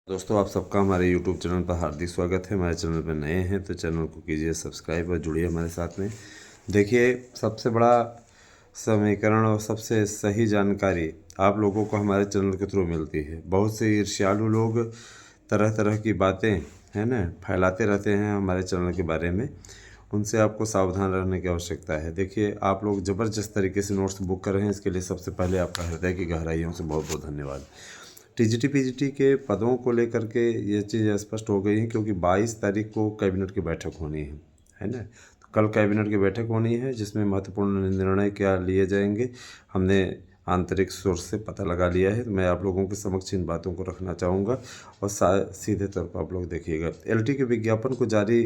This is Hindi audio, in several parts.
दोस्तों, आप सबका हमारे यूट्यूब चैनल पर हार्दिक स्वागत है। हमारे चैनल पर नए हैं तो चैनल को कीजिए सब्सक्राइब और जुड़िए हमारे साथ में। देखिए, सबसे बड़ा समीकरण और सबसे सही जानकारी आप लोगों को हमारे चैनल के थ्रू मिलती है। बहुत से ईर्ष्यालु लोग तरह तरह की बातें है ना फैलाते रहते हैं हमारे चैनल के बारे में। उनसे आपको सावधान रहने की आवश्यकता है। देखिए, आप लोग ज़बरदस्त तरीके से नोट्स बुक कर रहे हैं, इसके लिए सबसे पहले आपका हृदय की गहराइयों से बहुत बहुत धन्यवाद। टीजीटी पीजीटी के पदों को लेकर के ये चीज़ स्पष्ट हो गई है, क्योंकि 22 तारीख को कैबिनेट की बैठक होनी है ना। तो कल कैबिनेट की बैठक होनी है, जिसमें महत्वपूर्ण निर्णय क्या लिए जाएंगे हमने आंतरिक सोर्स से पता लगा लिया है। तो मैं आप लोगों के समक्ष इन बातों को रखना चाहूँगा और सीधे तौर पर आप लोग देखिएगा। एलटी के विज्ञापन को जारी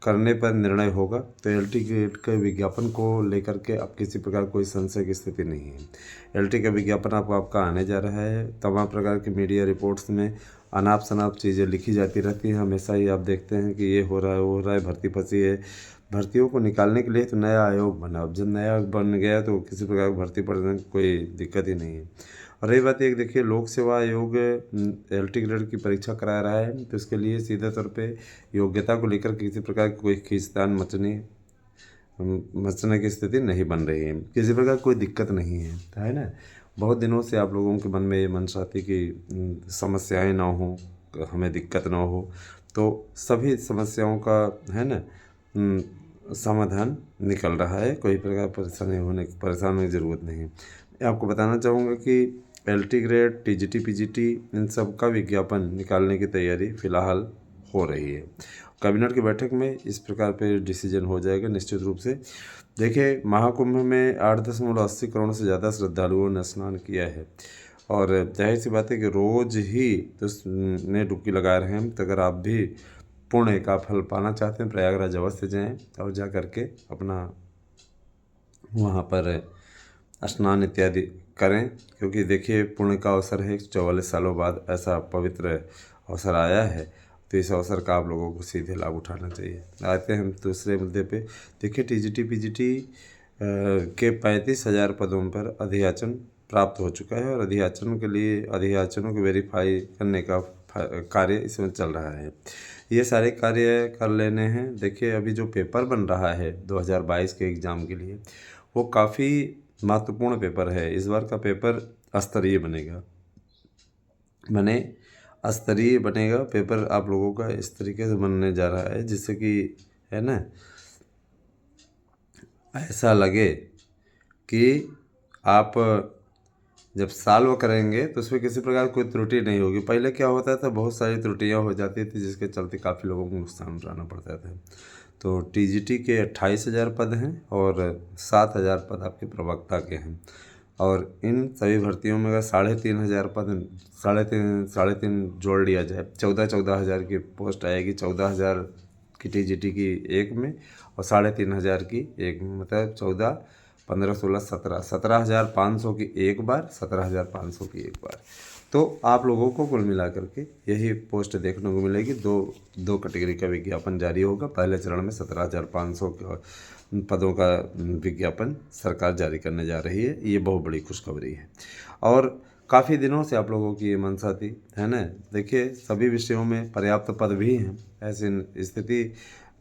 करने पर निर्णय होगा। तो एलटी के विज्ञापन को लेकर के अब किसी प्रकार कोई संशय की स्थिति नहीं है। एलटी का विज्ञापन आपका आने जा रहा है। तमाम प्रकार की मीडिया रिपोर्ट्स में अनाप शनाप चीज़ें लिखी जाती रहती हैं। हमेशा ही आप देखते हैं कि ये हो रहा है, वो हो रहा है, भर्ती फंसी है। भर्तियों को निकालने के लिए तो नया आयोग बना। अब जब नया बन गया तो किसी प्रकार की भर्ती पड़ने की कोई दिक्कत ही नहीं है। और रही बात एक, देखिए, लोक सेवा आयोग एलटी ग्रेड की परीक्षा करा रहा है, तो इसके लिए सीधे तौर पे योग्यता को लेकर किसी प्रकार की कोई खींचतान मचने की स्थिति नहीं बन रही है। किसी प्रकार कोई दिक्कत नहीं है ना। बहुत दिनों से आप लोगों के मन में ये मंशा थी कि समस्याएं ना हो, हमें दिक्कत ना हो। तो सभी समस्याओं का है ना समाधान निकल रहा है। कोई प्रकार परेशान होने की ज़रूरत नहीं है। मैं आपको बताना चाहूँगा कि एलटी ग्रेड, टीजीटी पीजीटी इन सब का विज्ञापन निकालने की तैयारी फ़िलहाल हो रही है। कैबिनेट की बैठक में इस प्रकार पे डिसीजन हो जाएगा निश्चित रूप से। देखिए, महाकुंभ में 8.80 करोड़ से ज़्यादा श्रद्धालुओं ने स्नान किया है और जाहिर सी बात है कि रोज़ ही तो ने डुबकी लगा रहे हैं। तो अगर आप भी पुण्य का फल पाना चाहते हैं, प्रयागराज अवश्य जाएँ और जा करके अपना वहाँ पर स्नान इत्यादि करें। क्योंकि देखिए, पुण्य का अवसर है। 44 सालों बाद ऐसा पवित्र अवसर आया है, तो इस अवसर का आप लोगों को सीधे लाभ उठाना चाहिए। आते हैं हम दूसरे मुद्दे पे। देखिए, टीजीटी पीजीटी के 35,000 पदों पर अधियाचन प्राप्त हो चुका है और अधियाचनों को वेरीफाई करने का कार्य इसमें चल रहा है। ये सारे कार्य कर लेने हैं। देखिए, अभी जो पेपर बन रहा है 2022 के एग्ज़ाम के लिए, वो काफ़ी महत्वपूर्ण पेपर है। इस बार का पेपर स्तरीय बनेगा, स्तरीय बनेगा पेपर। आप लोगों का इस तरीके से बनने जा रहा है जिससे कि है ना ऐसा लगे कि आप जब सॉल्व करेंगे तो उसमें किसी प्रकार कोई त्रुटि नहीं होगी। पहले क्या होता था, बहुत सारी त्रुटियां हो जाती थी जिसके चलते काफ़ी लोगों को नुकसान उठाना पड़ता था। तो टीजीटी के 28,000 पद हैं और 7,000 पद आपके प्रवक्ता के हैं। और इन सभी भर्तियों में अगर 3,500 पद साढ़े तीन जोड़ लिया जाए, 14,000 की पोस्ट आएगी। 14,000 की टीजीटी की एक में और 3,500 की एक में, मतलब 14, 15, 16, 17,500 की एक बार, 17,500 की एक बार। तो आप लोगों को कुल मिला करके यही पोस्ट देखने को मिलेगी। दो कैटेगरी का विज्ञापन जारी होगा। पहले चरण में 17,500 पदों का विज्ञापन सरकार जारी करने जा रही है। ये बहुत बड़ी खुशखबरी है और काफ़ी दिनों से आप लोगों की ये मंशा थी, है ना। देखिए, सभी विषयों में पर्याप्त पद भी हैं। ऐसी स्थिति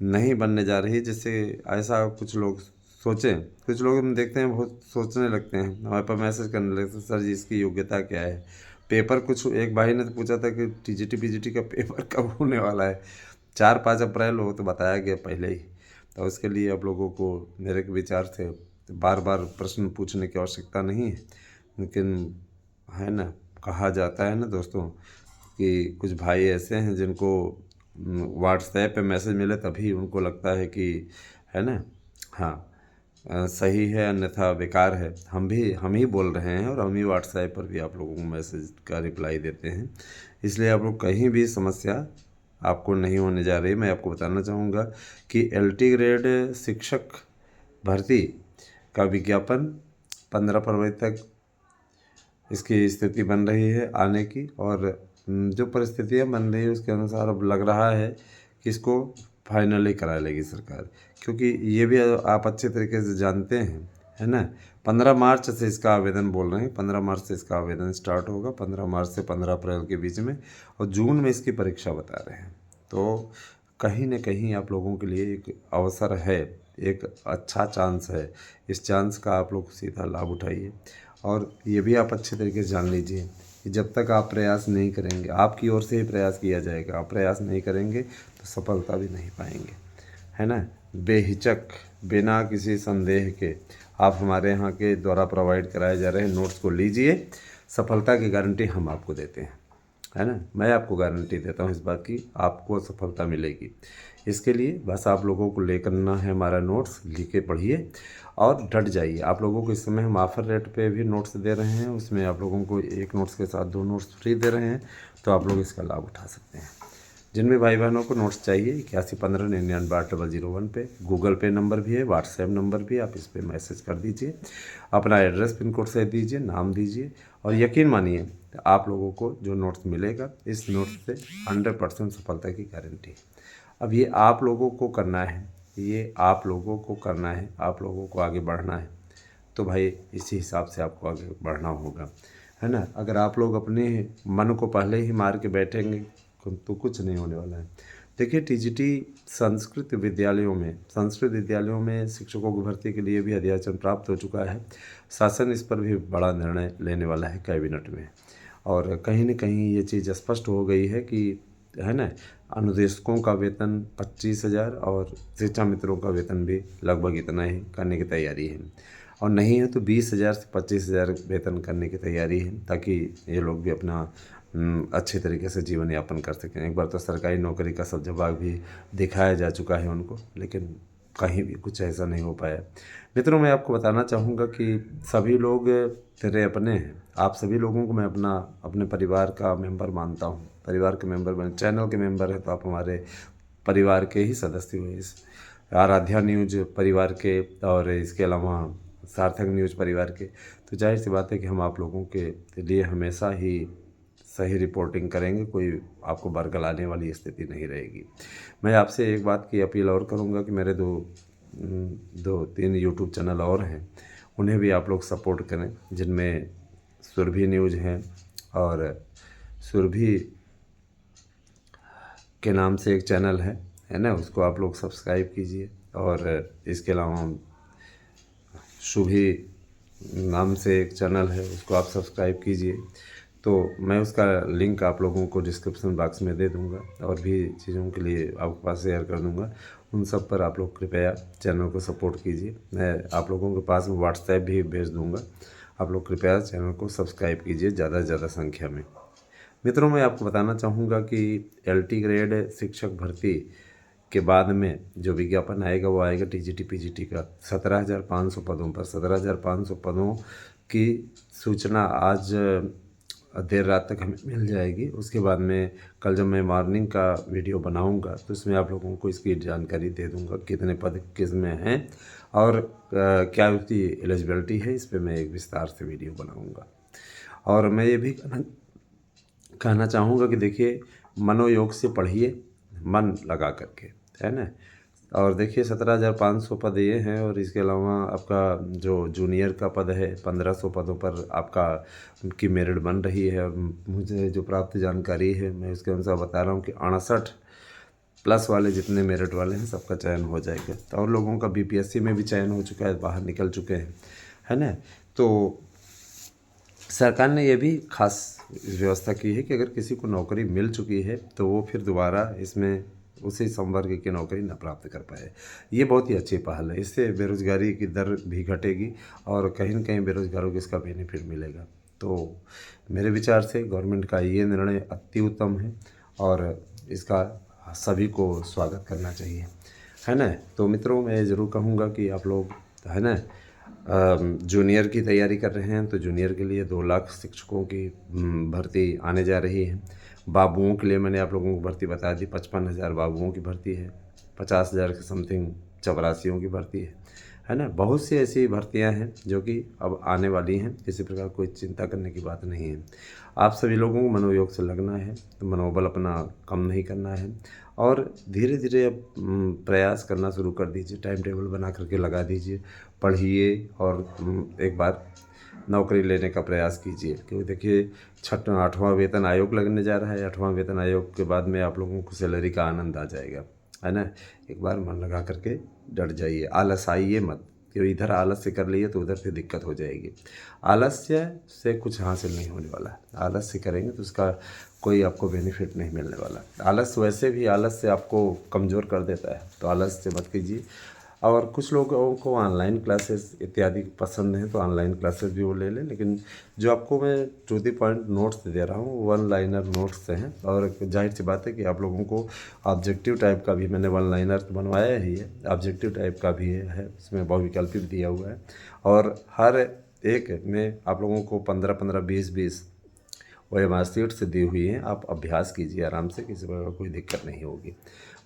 नहीं बनने जा रही जिससे ऐसा कुछ लोग सोचें। कुछ लोग हम देखते हैं बहुत सोचने लगते हैं, हमारे पास मैसेज करने लगते हैं, सर जी इसकी योग्यता क्या है। पेपर कुछ एक भाई ने तो पूछा था कि टीजीटी पीजीटी का पेपर कब होने वाला है। 4-5 अप्रैल हो तो बताया गया पहले ही। तो उसके लिए आप लोगों को मेरे विचार से बार बार प्रश्न पूछने की आवश्यकता नहीं है। लेकिन है ना, कहा जाता है ना दोस्तों कि कुछ भाई ऐसे हैं जिनको व्हाट्सएप पे मैसेज मिले तभी उनको लगता है कि है ना, हाँ, सही है, अन्यथा बेकार है। हम ही बोल रहे हैं और हम ही व्हाट्सएप पर भी आप लोगों को मैसेज का रिप्लाई देते हैं। इसलिए आप लोग कहीं भी समस्या आपको नहीं होने जा रही। मैं आपको बताना चाहूँगा कि एलटी ग्रेड शिक्षक भर्ती का विज्ञापन 15 फरवरी तक इसकी स्थिति बन रही है आने की। और जो परिस्थितियाँ बन रही है उसके अनुसार अब लग रहा है कि इसको फाइनली करा लेगी सरकार। क्योंकि ये भी आप अच्छे तरीके से जानते हैं, है ना, 15 मार्च से इसका आवेदन बोल रहे हैं, 15 मार्च से इसका आवेदन स्टार्ट होगा, 15 मार्च से 15 अप्रैल के बीच में, और जून में इसकी परीक्षा बता रहे हैं। तो कहीं न कहीं आप लोगों के लिए एक अवसर है, एक अच्छा चांस है। इस चांस का आप लोग सीधा लाभ उठाइए, और ये भी आप अच्छे तरीके से जान लीजिए कि जब तक आप प्रयास नहीं करेंगे, आपकी ओर से ही प्रयास किया जाएगा, आप प्रयास नहीं करेंगे तो सफलता भी नहीं पाएंगे, है ना। बेहिचक, बिना किसी संदेह के आप हमारे यहाँ के द्वारा प्रोवाइड कराए जा रहे नोट्स को लीजिए। सफलता की गारंटी हम आपको देते हैं, है ना। मैं आपको गारंटी देता हूँ इस बात की, आपको सफलता मिलेगी। इसके लिए बस आप लोगों को ले करना है हमारा नोट्स, लिखे पढ़िए और डट जाइए। आप लोगों को इस समय हम ऑफ़र रेट पे भी नोट्स दे रहे हैं, उसमें आप लोगों को एक नोट्स के साथ 2 नोट्स फ्री दे रहे हैं, तो आप लोग इसका लाभ उठा सकते हैं। जिन भी भाई बहनों को नोट्स चाहिए 8115998001 पे गूगल पे नंबर भी है, व्हाट्सएप नंबर भी है, आप इस पर मैसेज कर दीजिए, अपना एड्रेस पिन कोड से दीजिए, नाम दीजिए, और यकीन मानिए आप लोगों को जो नोट्स मिलेगा, इस नोट्स से 100% सफलता की गारंटी है। अब ये आप लोगों को करना है, ये आप लोगों को करना है, आप लोगों को आगे बढ़ना है, तो भाई इसी हिसाब से आपको आगे बढ़ना होगा, है ना। अगर आप लोग अपने मन को पहले ही मार के बैठेंगे तो कुछ नहीं होने वाला है। देखिए टीजीटी संस्कृत विद्यालयों में शिक्षकों की भर्ती के लिए भी अधिसूचना प्राप्त हो चुका है। शासन इस पर भी बड़ा निर्णय लेने वाला है कैबिनेट में, और कहीं न कहीं ये चीज़ स्पष्ट हो गई है कि, है ना, अनुदेशकों का वेतन 25,000 और शिक्षा मित्रों का वेतन भी लगभग इतना ही करने की तैयारी है, और नहीं है तो 20,000 से 25,000 वेतन करने की तैयारी है, ताकि ये लोग भी अपना अच्छे तरीके से जीवन यापन कर सकें। एक बार तो सरकारी नौकरी का सब जवाब भी दिखाया जा चुका है उनको, लेकिन कहीं भी कुछ ऐसा नहीं हो पाया। मित्रों, मैं आपको बताना चाहूँगा कि सभी लोग तेरे अपने हैं। आप सभी लोगों को मैं अपने परिवार का मेंबर मानता हूँ। परिवार के मेंबर बने, चैनल के मेंबर हैं तो आप हमारे परिवार के ही सदस्य हुए। इस आराध्या न्यूज़ परिवार के, और इसके अलावा सार्थक न्यूज़ परिवार के, तो जाहिर सी बात है कि हम आप लोगों के लिए हमेशा ही सही रिपोर्टिंग करेंगे, कोई आपको बरगलाने वाली स्थिति नहीं रहेगी। मैं आपसे एक बात की अपील और करूँगा कि मेरे 2-3 यूट्यूब चैनल और हैं, उन्हें भी आप लोग सपोर्ट करें, जिनमें सुरभि न्यूज़ हैं, और सुरभि के नाम से एक चैनल है ना, उसको आप लोग सब्सक्राइब कीजिए, और इसके अलावा शुभी नाम से एक चैनल है, उसको आप सब्सक्राइब कीजिए। तो मैं उसका लिंक आप लोगों को डिस्क्रिप्शन बॉक्स में दे दूंगा, और भी चीज़ों के लिए आपके पास शेयर कर दूंगा। उन सब पर आप लोग कृपया चैनल को सपोर्ट कीजिए। मैं आप लोगों के पास व्हाट्सएप भी भेज दूंगा, आप लोग कृपया चैनल को सब्सक्राइब कीजिए ज़्यादा से ज़्यादा संख्या में। मित्रों, मैं आपको बताना चाहूँगा कि LT ग्रेड शिक्षक भर्ती के बाद में जो विज्ञापन आएगा वो आएगा TGT PGT का 17,500 पदों पर। 17,500 पदों की सूचना आज देर रात तक हमें मिल जाएगी। उसके बाद में कल जब मैं मॉर्निंग का वीडियो बनाऊंगा तो इसमें आप लोगों को इसकी जानकारी दे दूंगा, कितने पद किस में हैं और क्या उसकी एलिजिबिलिटी है। इस पर मैं एक विस्तार से वीडियो बनाऊंगा। और मैं ये भी कहना चाहूँगा कि देखिए, मनोयोग से पढ़िए, मन लगा करके, है ना। और देखिए 17,500 पद ये हैं, और इसके अलावा आपका जो जूनियर का पद है 1,500 पदों पर आपका की मेरिट बन रही है। और मुझे जो प्राप्त जानकारी है मैं उसके अनुसार बता रहा हूँ कि 68 प्लस वाले जितने मेरिट वाले हैं सबका चयन हो जाएगा। तो और लोगों का BPSC में भी चयन हो चुका है, बाहर निकल चुके हैं, है ना। तो सरकार ने ये भी खास व्यवस्था की है कि अगर किसी को नौकरी मिल चुकी है तो वो फिर दोबारा इसमें उसी संवर्ग की नौकरी न प्राप्त कर पाए। ये बहुत ही अच्छी पहल है। इससे बेरोज़गारी की दर भी घटेगी और कहीं न कहीं बेरोज़गारों को इसका बेनिफिट मिलेगा। तो मेरे विचार से गवर्नमेंट का ये निर्णय अति उत्तम है और इसका सभी को स्वागत करना चाहिए, है ना। तो मित्रों, मैं ज़रूर कहूँगा कि आप लोग, है ना, जूनियर की तैयारी कर रहे हैं तो जूनियर के लिए 2 लाख शिक्षकों की भर्ती आने जा रही है। बाबुओं के लिए मैंने आप लोगों को भर्ती बता दी, 55,000 बाबुओं की भर्ती है, 50,000 के समथिंग चपरासियों की भर्ती है ना। बहुत सी ऐसी भर्तियां हैं जो कि अब आने वाली हैं, किसी प्रकार कोई चिंता करने की बात नहीं है। आप सभी लोगों को मनोयोग से लगना है, तो मनोबल अपना कम नहीं करना है और धीरे धीरे अब प्रयास करना शुरू कर दीजिए। टाइम टेबल बना करके लगा दीजिए, पढ़िए और एक बार नौकरी लेने का प्रयास कीजिए। क्योंकि देखिए 8वां वेतन आयोग लगने जा रहा है। 8वां वेतन आयोग के बाद में आप लोगों को सैलरी का आनंद आ जाएगा, है ना। एक बार मन लगा करके डट जाइए, आलस आइए मत, कि इधर आलस से कर लिए तो उधर फिर दिक्कत हो जाएगी। आलस्य से कुछ हासिल नहीं होने वाला। आलस से करेंगे तो उसका कोई आपको बेनिफिट नहीं मिलने वाला। आलस वैसे भी आलस से आपको कमज़ोर कर देता है, तो आलस से मत कीजिए। और कुछ लोगों को ऑनलाइन क्लासेस इत्यादि पसंद हैं तो ऑनलाइन क्लासेस भी वो ले लें, लेकिन जो आपको मैं टू द पॉइंट नोट्स दे रहा हूँ वन लाइनर नोट्स से हैं। और जाहिर सी बात है कि आप लोगों को ऑब्जेक्टिव टाइप का भी मैंने वन लाइनर तो बनवाया ही है, ऑब्जेक्टिव टाइप का भी है, इसमें बहुविकल्पी भी दिया हुआ है। और हर एक में आप लोगों को 15-15, 20-20 वो सीट से दी हुई हैं। आप अभ्यास कीजिए आराम से, किसी प्रकार कोई दिक्कत नहीं होगी।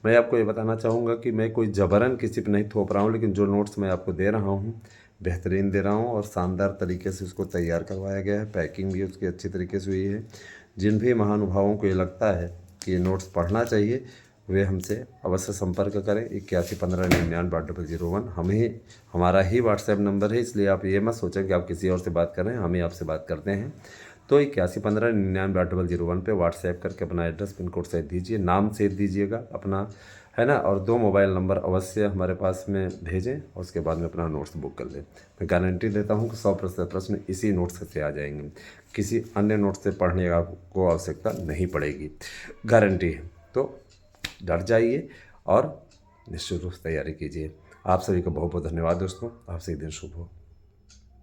मैं आपको ये बताना चाहूँगा कि मैं कोई ज़बरन किसी पे नहीं थोप रहा हूँ, लेकिन जो नोट्स मैं आपको दे रहा हूँ बेहतरीन दे रहा हूँ और शानदार तरीके से उसको तैयार करवाया गया है। पैकिंग भी उसकी अच्छी तरीके से हुई है। जिन भी महानुभावों को ये लगता है कि ये नोट्स पढ़ना चाहिए, वे हमसे अवश्य संपर्क करें। 8115998001 हमारा ही व्हाट्सएप नंबर है, इसलिए आप ये मत सोचें कि आप किसी और से बात कर रहे हैं, हम ही आपसे बात करते हैं। तो 8115998001 पे व्हाट्सएप करके अपना एड्रेस पिन कोड सहित दीजिए, नाम सहित दीजिएगा अपना, है ना। और 2 मोबाइल नंबर अवश्य हमारे पास में भेजें और उसके बाद में अपना नोट्स बुक कर लें। मैं गारंटी देता हूं कि 100% प्रश्न इसी नोट्स से आ जाएंगे। किसी अन्य नोट्स से पढ़ने को आवश्यकता नहीं पड़ेगी, गारंटी है। तो डट जाइए और निश्चित रूप से तैयारी कीजिए। आप सभी का बहुत बहुत धन्यवाद दोस्तों। आपसे एक दिन शुभ हो।